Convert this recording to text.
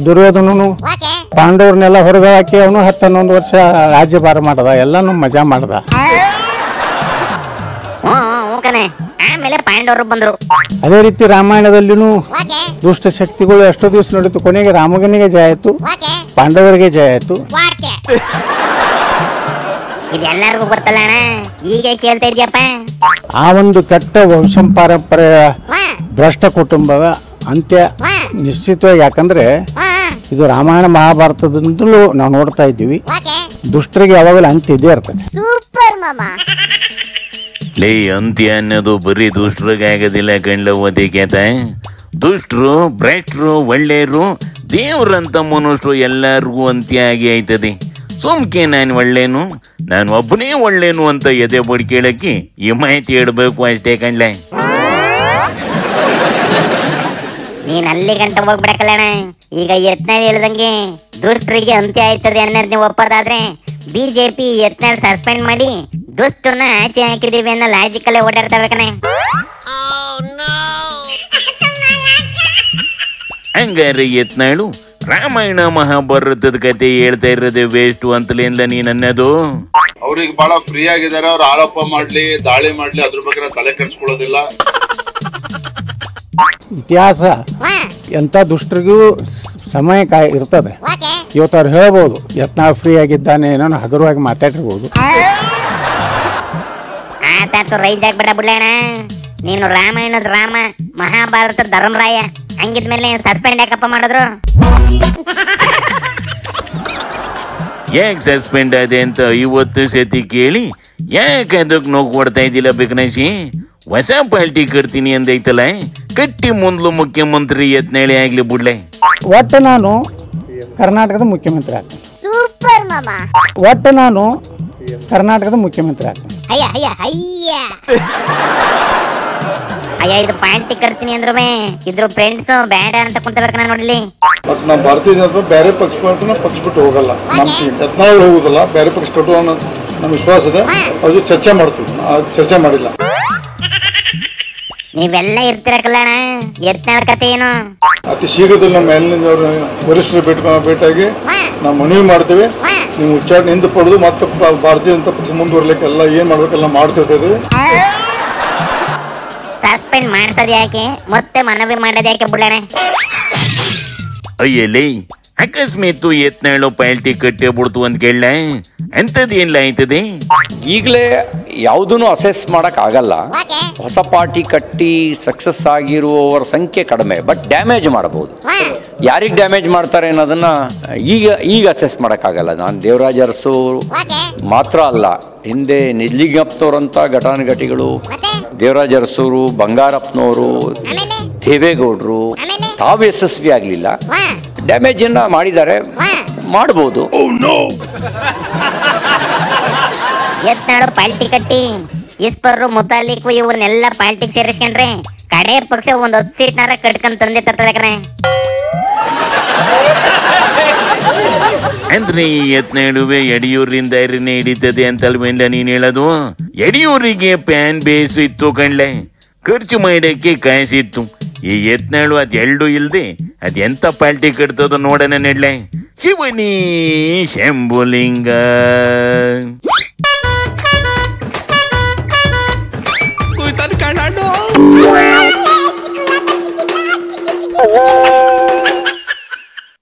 ದುರ್ಯೋಧನನು ಪಾಂಡವ್ರನ್ನೆಲ್ಲ ಹೊರಗೆ ಹಾಕಿ ಅವನು 10-11 ವರ್ಷ ರಾಜ್ಯಭಾರ ಮಾಡದ, ಎಲ್ಲಾನು ಮಜಾ ಮಾಡದ. ಆಮೇಲೆ ಪಾಂಡವರು ಬಂದ್ರು. ಅದೇ ರೀತಿ ರಾಮಾಯಣದಲ್ಲಿನೂ ದುಷ್ಟ ಶಕ್ತಿಗಳು ಎಷ್ಟೋ ದಿವಸ ನಡೀತು, ಕೊನೆಗೆ ರಾಮನಿಗೆ ಜಯ ಆಯ್ತು, ಪಾಂಡವರಿಗೆ ಜಯ ಆಯ್ತು. ಇದೆಲ್ಲರಿಗೂ ಗೊತ್ತಲ್ಲ ಅಣ್ಣ, ಈಗ ಕೇಳ್ತಾ ಇದೆಯಪ್ಪ. ಆ ಒಂದು ಕೆಟ್ಟ ವಂಶ ಪಾರಂಪರೆಯ ಭ್ರಷ್ಟ ಕುಟುಂಬದ ಅಂತ್ಯ ನಿಶ್ಚಿತವಾಗಿ. ಯಾಕಂದ್ರೆ ಇದು ರಾಮಾಯಣ ಮಹಾಭಾರತದಿಂದಲೂ ನಾವು ನೋಡ್ತಾ ಇದ್ದೀವಿ, ದುಷ್ಟರಿಗೆ ಯಾವಾಗಲೂ ಅಂತ್ಯ ಇದೇ ಇರ್ತದೆ. ಸೂಪರ್ ಮಾಮಾ. ಲೇ, ಅಂತ್ಯ ಅನ್ನೋದು ಬರೀ ದುಷ್ಟರಿಗೆ ಆಗೋದಿಲ್ಲ ಕಣ್ಲ ಓದಿಕೇತ. ದುಷ್ಟರು, ಭ್ರಷ್ಟರು, ಒಳ್ಳೆಯರು, ದೇವ್ರಂತ ಮನುಷ್ಯರು ಎಲ್ಲರಿಗೂ ಅಂತ್ಯ ಆಗಿ ಆಯ್ತದೆ. ಸುಮ್ಕೆ ನಾನು ಒಳ್ಳೇನು, ನಾನು ಒಬ್ಬನೇ ಒಳ್ಳೇನು ಅಂತ ಎದೆ ಬಡಿ ಕೇಳಕ್ಕೆ ಈ ಮಾಹಿತಿ ಹೇಳ್ಬೇಕು ಅಷ್ಟೇ ಕಣ್ಲ. ನೀನ್ ಅಲ್ಲಿ ಗಂಟ ಹೋಗ್ಬಿಡಕಲ್ಲಣ್ಣ. ಈಗ ಯತ್ನಾಳ್ ಹೇಳ್ದಂಗೆ ದುಷ್ಟರಿಗೆ ಅಂತ್ಯ ಆಯ್ತದೆ ಅನ್ನೋದ್ ನೀವು ಒಪ್ಪೋದಾದ್ರೆ ಬಿಜೆಪಿ ಯತ್ನಾಳ್ ಸಸ್ಪೆಂಡ್ ಮಾಡಿ ದುಷ್ಟರನ್ನ ಆಚೆ ಹಾಕಿದೀವಿ ಅನ್ನೋ ಲಾಜಿಕಲ್ಲೇ ಓಡಾಡ್ತವೆ ಕಣೆ. ಹಂಗಾರೆ ಯತ್ನಾಳು ರಾಮಾಯಣ ಮಹಾಭಾರತದ ಕತೆ ಹೇಳ್ತಾ ಇರೋದೇ ವೇಸ್ಟ್ ಅಂತಲಿಂದ ನೀನ್ ಅನ್ನೋದು. ಅವ್ರಿಗೆ ಬಹಳ ಫ್ರೀ ಆಗಿದ್ದಾರೆ, ಅವ್ರು ಆರೋಪ ಮಾಡ್ಲಿ ದಾಳಿ ಮಾಡ್ಲಿ ಅದ್ರ ಬಗ್ಗೆ ತಲೆ ಕೆಡಿಸ್ಕೊಳ್ಳೋದಿಲ್ಲ. ಇತಿಹಾಸ ಎಂತ ದುಷ್ಟರಿಗೂ ಸಮಯ ಇರ್ತದೆ. ಇವತ್ತು ಅವ್ರು ಹೇಳ್ಬೋದು ಯತ್ನಾಳ್ ಫ್ರೀ ಆಗಿದ್ದಾನೆ, ಏನೋ ಹಗುರವಾಗಿ ಮಾತಾಡಿರ್ಬೋದು. ಆತಾತು ರೈಜ್ ಆಗ್ಬಿಡ ಬಿಡೋಣ. ನೀನು ರಾಮಾಯಣದ ರಾಮ, ಮಹಾಭಾರತದ ಧರ್ಮರಾಯ, ಹಂಗಿದ್ಮೇಲೆ ಸಸ್ಪೆಂಡ್ ಯಾಕಪ್ಪ ಮಾಡಿದ್ರು? ಯಾಕೆ ಸಸ್ಪೆಂಡ್ ಆದೆ ಅಂತ 50 ಸತಿ ಕೇಳಿ ಯಾಕೆ ಅದಕ್ಕೆ ನೋವು ಕೊಡ್ತಾ ಇದ್ದಿಲ್ಲ ಬೇಕನಶಿ? ಹೊಸ ಪಾರ್ಟಿ ಕಟ್ತೀನಿ ಅಂದೈತಲ್ಲ, ಕಟ್ಟಿ ಮುಂದ್ಲು ಮುಖ್ಯಮಂತ್ರಿ ಯತ್ನಾಳಿ ಆಗ್ಲಿ ಬಿಡ್ಲೆ. ಒಟ್ಟು ನಾನು ಕರ್ನಾಟಕದ ಮುಖ್ಯಮಂತ್ರಿ ಆಗ್ತೀನಿ. ಸೂಪರ್ ಮಾಮಾ. ಒಟ್ಟು ನಾನು ಕರ್ನಾಟಕದ ಮುಖ್ಯಮಂತ್ರಿ ಆಗ್ತೀನಿ. ಅಯ್ಯ ಅಯ್ಯ ಅಯ್ಯ ಅಯ್ಯ, ಇದು ಪಾರ್ಟಿ ಕಟ್ತೀನಿ ಅಂದ್ರು ಇದ್ರ ಫ್ರೆಂಡ್ಸ್ ಬೇಡ ಅಂತ ಕುಂತಬೇಕ ನಾನು ನೋಡ್ಲಿ. ಬಟ್ ನಾವು ಭಾರತೀಯ ಜನತಾ ಬೇರೆ ಪಕ್ಷ ಬಿಟ್ಟು ಹೋಗಲ್ಲ. ನಮ್ಮ ಯತ್ನಾಳ್ ಹೋಗುದಿಲ್ಲ, ಬೇರೆ ಪಕ್ಷ ಕಟ್ಟುವ ನಮ್ಮ ವಿಶ್ವಾಸ ಇದೆ. ಅವ್ರಿಗೆ ಚರ್ಚೆ ಮಾಡ್ತೀವಿ, ಚರ್ಚೆ ಮಾಡಿಲ್ಲ. ನೀವೆಲ್ಲ ಇರ್ತೀರ ಕಲ್ಯಾಣ, ಯತ್ನಾಳ್ ಕತೆ ಏನು? ಅತಿ ಶೀಘ್ರದಲ್ಲಿ ನಮ್ಮ ಮೇಲಿನ ವರಿಷ್ಠರು ಭೇಟಿಯಾಗಿ ನಾವು ಮನವಿ ಮಾಡ್ತೇವೆ. ನೀವು ಉಚ್ಚಾಟನೆ ಹಿಂದೆ ಪಡೆದು ಮತ್ತೆ ಭಾರತೀಯ ಜನತಾ ಪಕ್ಷ ಮುಂದುವರ್ಲಿಕ್ಕೆ ಎಲ್ಲ ಏನ್ ಮಾಡ್ಬೇಕೆಲ್ಲ ಮಾಡ್ತಿರ್ತೇವೆ. ಸಸ್ಪೆಂಡ್ ಮಾಡ್ಸೋದು ಯಾಕೆ, ಮತ್ತೆ ಮನವಿ ಮಾಡೋದು ಯಾಕೆ ಬಿಡೋಣ? ಅಯ್ಯಲೇ, ಅಕಸ್ಮಾತ್ ಯತ್ನಾಳು ಪಾರ್ಟಿ ಕಟ್ಟೆ ಬಿಡ್ತು ಅಂತ ಕೇಳ ಅಂತದ್ ಏನ್ಲ ಆಯ್ತದೆ? ಈಗಲೇ ಯಾವುದನ್ನು ಅಸೆಸ್ ಮಾಡಕ್ ಆಗಲ್ಲ. ಹೊಸ ಪಾರ್ಟಿ ಕಟ್ಟಿ ಸಕ್ಸಸ್ ಆಗಿರುವವರ ಸಂಖ್ಯೆ ಕಡಿಮೆ, ಬಟ್ ಡ್ಯಾಮೇಜ್ ಮಾಡಬಹುದು. ಯಾರಿಗೆ ಡ್ಯಾಮೇಜ್ ಮಾಡ್ತಾರೆ ಅನ್ನೋದನ್ನ ಈಗ ಅಸೆಸ್ ಮಾಡಕ್ಕಾಗಲ್ಲ. ನಾನು ದೇವರಾಜ ಅರಸು ಮಾತ್ರ ಅಲ್ಲ, ಹಿಂದೆ ನಿಜ್ಲಿಂಗಪ್ಪನವರಂತ ಘಟಾನುಘಟಿಗಳು, ದೇವರಾಜ ಅರಸೂರು, ಬಂಗಾರಪ್ಪನವರು, ದೇವೇಗೌಡರು ತಾವು ಯಶಸ್ವಿ ಆಗ್ಲಿಲ್ಲ, ಡ್ಯಾಮೇಜ್ ಅನ್ನ ಮಾಡಿದ್ದಾರೆ, ಮಾಡಬಹುದು. ಯತ್ನಾಳು ಪಾರ್ಟಿ ಕಟ್ಟಿ ಈಸ್ಪರ್ರು ಮುತಾಲಿಕು ಇವ್ರನ್ನೆಲ್ಲ ಪಾರ್ಟಿಗೆ ಸೇರಿಸ್ಕೊಂಡ್ರೆ ಕಡೆ ಪಕ್ಷ ಒಂದ್ 10 ಸೀಟ್ನಾರ ಕಟ್ಕೊಂಡ್ ತಂದೆ ತರ್ತದೆ ಕಣೆ. ಅಂದ್ರೆ ಈ ಯತ್ನಾಳುವೆ ಯಡಿಯೂರಿಂದ ಹಿಡಿತದೆ ಅಂತಲ್ವೇಂದ ನೀನ್ ಹೇಳೋದು? ಯಡಿಯೂರಿಗೆ ಪ್ಯಾನ್ ಬೇಸ್ ಇತ್ತು ಕಣ್ಲೆ, ಖರ್ಚು ಮಾಡಕ್ಕೆ ಕಾಸಿತ್ತು. ಈ ಯತ್ನಾಳು ಅದೆರಡು ಇಲ್ದೆ ಅದೆಂತ ಪಾರ್ಟಿ ಕಟ್ತದ ನೋಡೋಣ ನೆಡ್ಲೆ. ಶಿವನಿ ಶಂಭುಲಿಂಗ. Cuidado, carnal!